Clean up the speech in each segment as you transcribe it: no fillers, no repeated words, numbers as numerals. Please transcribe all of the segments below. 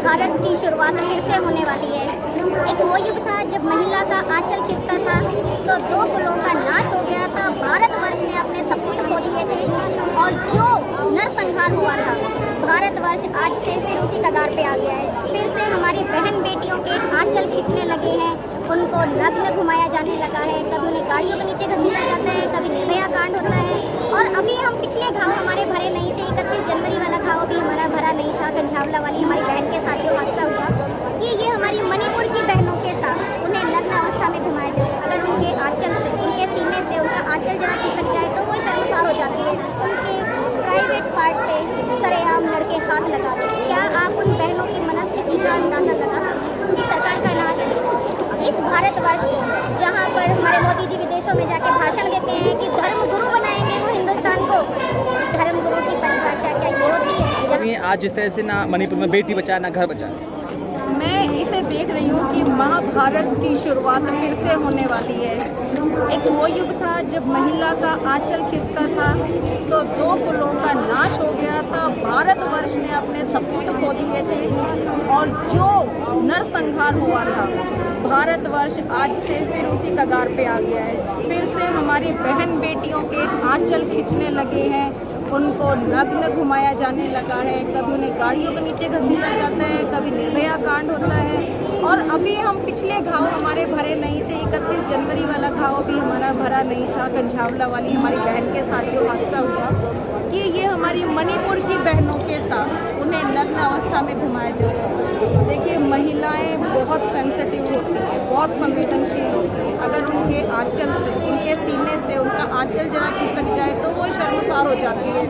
भारत की शुरुआत फिर से होने वाली है। एक वो युग था जब महिला का आंचल खिसका था तो दो कुलों का नाश हो गया था। भारतवर्ष ने अपने सपूत खो दिए थे और जो नरसंहार हुआ था, भारतवर्ष आज से फिर उसी कगार पे आ गया है। फिर से हमारी बहन बेटियों के आंचल खींचने लगे हैं, उनको नग्न घुमाया जाने लगा है। कभी उन्हें गाड़ियों के नीचे घसीटा जाता है, कभी निर्भया कांड होता है। और अभी हम पिछले घाव हमारे भरे नहीं थे। 31 जनवरी वाला घाव भी हमारा भरा नहीं था। कंझावला वाली हमारी बहन के साथ जो हादसा हुआ कि ये हमारी मणिपुर की बहनों के साथ उन्हें नग्न अवस्था में घुमाया जाए। अगर उनके आंचल से, उनके सीने से उनका आंचल जरा खिसक जाए तो वो शर्मसार हो जाती है। उनके प्राइवेट पार्ट पे सरेआम लड़के हाथ लगाते हैं। क्या आप उन बहनों की मनस्थिति का अंदाज़ा लगा सकते हैं कि सरकार का नाश इस भारतवर्ष को, जहाँ पर हमारे मोदी जी विदेशों में जाके भाषण देते हैं कि धर्म गुरु बनाएंगे वो हिंदुस्तान को, धर्म गुरु की परिभाषा क्या ये होती है? आज जिस तरह से ना मणिपुर में बेटी बचाए ना घर बचाए, मैं इसे देख रही हूँ कि महाभारत की शुरुआत फिर से होने वाली है। एक वो युग था जब महिला का आंचल खिसका था तो दो कुलों का नाश हो गया था। भारतवर्ष ने अपने सपूत खो दिए थे और जो नरसंहार हुआ था, भारतवर्ष आज से फिर उसी कगार पे आ गया है। फिर से हमारी बहन बेटियों के आंचल खींचने लगे हैं, उनको नग्न घुमाया जाने लगा है। कभी उन्हें गाड़ियों के नीचे घसीटा जाता है, कभी निर्भया कांड होता है। और अभी हम पिछले घाव हमारे भरे नहीं थे। 31 जनवरी वाला घाव भी हमारा भरा नहीं था। कंझावला वाली हमारी बहन के साथ जो हादसा हुआ कि ये हमारी मणिपुर की बहनों के साथ उन्हें नग्न अवस्था में घुमाया जाता है। देखिए, महिलाएं बहुत सेंसिटिव होती हैं, बहुत संवेदनशील होती हैं। अगर उनके आंचल से, उनके सीने से उनका आंचल जरा खिसक जाए तो वो शर्मसार हो जाती है।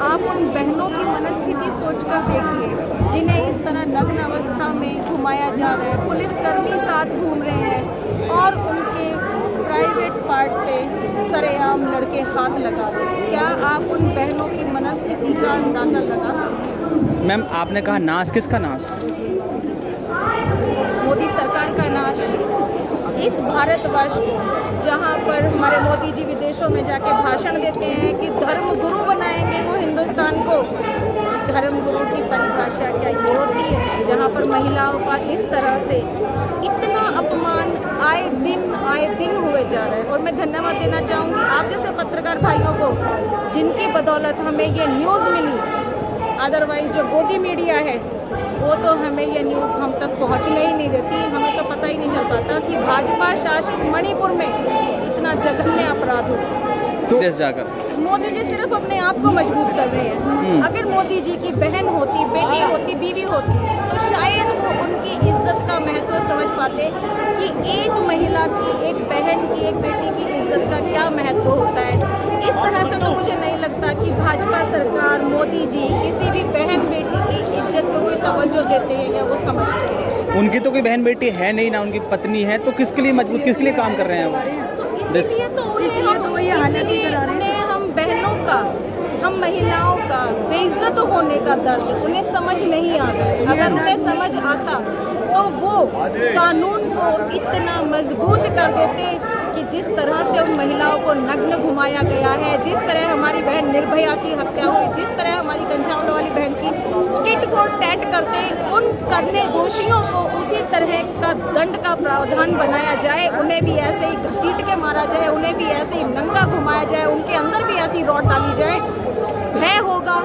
आप उन बहनों की मनस्थिति सोचकर देखिए जिन्हें इस तरह नग्न अवस्था में घुमाया जा रहा है। पुलिसकर्मी साथ घूम रहे हैं और उनके प्राइवेट पार्ट पे सरेआम लड़के हाथ लगा रहे हैं। क्या आप उन बहनों की मनस्थिति का अंदाज़ा लगा सकते हैं? मैम आपने कहा नाश, किसका नाश? मोदी सरकार का नाश। इस भारतवर्ष को, जहाँ पर हमारे मोदी जी विदेशों में जाके भाषण देते हैं कि धर्म गुरु बनाएंगे वो हिंदुस्तान को, धर्म गुरु की परिभाषा क्या ये होती है? जहाँ पर महिलाओं का इस तरह से इतना अपमान आए दिन हुए जा रहा है। और मैं धन्यवाद देना चाहूँगी आप जैसे पत्रकार भाइयों को, जिनकी बदौलत हमें ये न्यूज़ मिली। अदरवाइज़ जो गोदी मीडिया है वो तो हमें ये न्यूज़ हम तक पहुंचने ही नहीं देती। हमें तो पता ही नहीं चल पाता कि भाजपा शासित मणिपुर में इतना जघन्य अपराध हो। तो देश जाकर मोदी जी सिर्फ अपने आप को मजबूत कर रहे हैं। अगर मोदी जी की बहन होती, बेटी होती, बीवी होती तो शायद वो उनकी इज्जत का महत्व समझ पाते कि एक महिला की, एक बहन की, एक बेटी की इज्जत का क्या महत्व होता है। इस तरह से तो मुझे नहीं लगता कि भाजपा सरकार, मोदी जी किसी भी बहन बेटी की इज्जत को कोई तवज्जो देते हैं या वो समझते हैं। उनकी तो कोई बहन बेटी है नहीं ना, उनकी पत्नी है, तो किसके लिए मजबूत, किसके लिए काम कर रहे हैं वो? इसलिए तो उन्हें हम बहनों का, हम महिलाओं का बेइज्जत होने का दर्द उन्हें समझ नहीं आता है। अगर उन्हें समझ आता तो वो कानून को इतना मजबूत कर देते कि जिस तरह से उन महिलाओं को नग्न घुमाया गया है, जिस तरह हमारी बहन निर्भया की हत्या हुई, जिस तरह हमारी कंझावला वाली बहन की टिट फॉर टैट करते, उन करने दोषियों को उसी तरह का दंड का प्रावधान बनाया जाए। उन्हें भी ऐसे ही घसीट के मारा जाए, उन्हें भी ऐसे ही नंगा घुमाया जाए, उनके अंदर भी ऐसी रॉड डाली जाए। भय होगा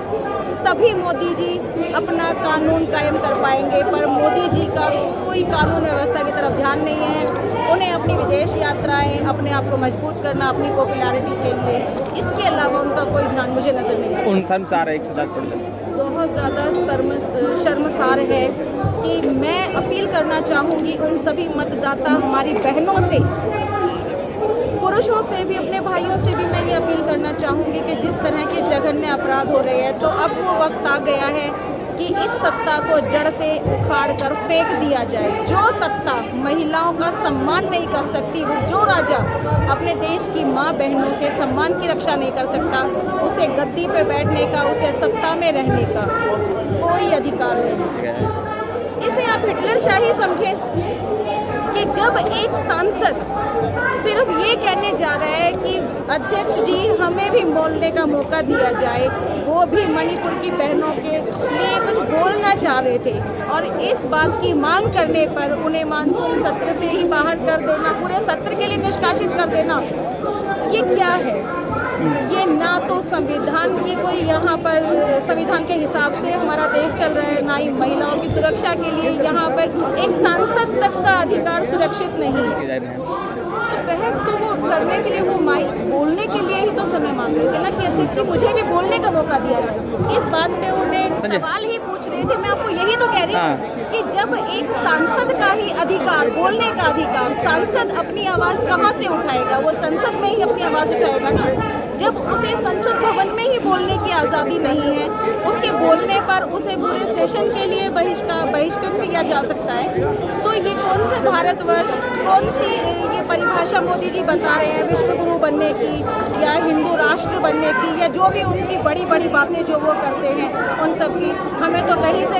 तभी मोदी जी अपना कानून कायम कर पाएंगे। पर मोदी जी का कोई कानून व्यवस्था की तरफ ध्यान नहीं है। उन्हें अपनी विदेश यात्राएं, अपने आप को मजबूत करना, अपनी पॉपुलैरिटी के लिए, इसके अलावा उनका कोई ध्यान मुझे नजर नहीं आता। उन शर्मसार है 150%। बहुत ज़्यादा शर्मसार है कि मैं अपील करना चाहूँगी उन सभी मतदाता हमारी बहनों से, पुरुषों से भी, अपने भाइयों से भी मैं ये अपील करना चाहूँगी कि जिस तरह के जघन्य अपराध हो रहे हैं तो अब वो वक्त आ गया है कि इस सत्ता को जड़ से उखाड़ कर फेंक दिया जाए। जो सत्ता महिलाओं का सम्मान नहीं कर सकती, जो राजा अपने देश की माँ बहनों के सम्मान की रक्षा नहीं कर सकता, उसे गद्दी पे बैठने का, उसे सत्ता में रहने का कोई अधिकार नहीं है। इसे आप हिटलरशाही समझे कि जब एक सांसद सिर्फ ये कहने जा रहा है कि अध्यक्ष जी हमें भी बोलने का मौका दिया जाए, वो भी मणिपुर की बहनों के लिए कुछ बोलना चाह रहे थे और इस बात की मांग करने पर उन्हें मानसून सत्र से ही बाहर कर देना, पूरे सत्र के लिए निष्कासित कर देना, ये क्या है? ये ना तो संविधान की कोई यहाँ पर संविधान के हिसाब से हमारा देश चल रहा है, ना ही महिलाओं की सुरक्षा के लिए यहाँ पर एक सांसद तक का अधिकार सुरक्षित नहीं है। बहस तो वो करने के लिए, वो बोलने के लिए ही तो समय मांग रहे थे ना कि अध्यक्ष जी मुझे भी बोलने का मौका दिया जाए। इस बात पे उन्हें सवाल ही पूछ रहे थे। मैं आपको यही तो कह रही हूँ कि जब एक सांसद का ही अधिकार, बोलने का अधिकार, सांसद अपनी आवाज़ कहाँ से उठाएगा? वो संसद में ही अपनी आवाज़ उठाएगा ना। जब उसे संसद भवन में ही बोलने की आज़ादी नहीं है, उसके बोलने पर उसे पूरे सेशन के लिए बहिष्कृत किया जा सकता है, तो ये कौन सा भारतवर्ष, कौन सी ये परिभाषा मोदी जी बता रहे हैं विश्व गुरु बनने की या हिंदू राष्ट्र बनने की या जो भी उनकी बड़ी बड़ी बातें जो वो करते हैं उन सब की, हमें तो कहीं से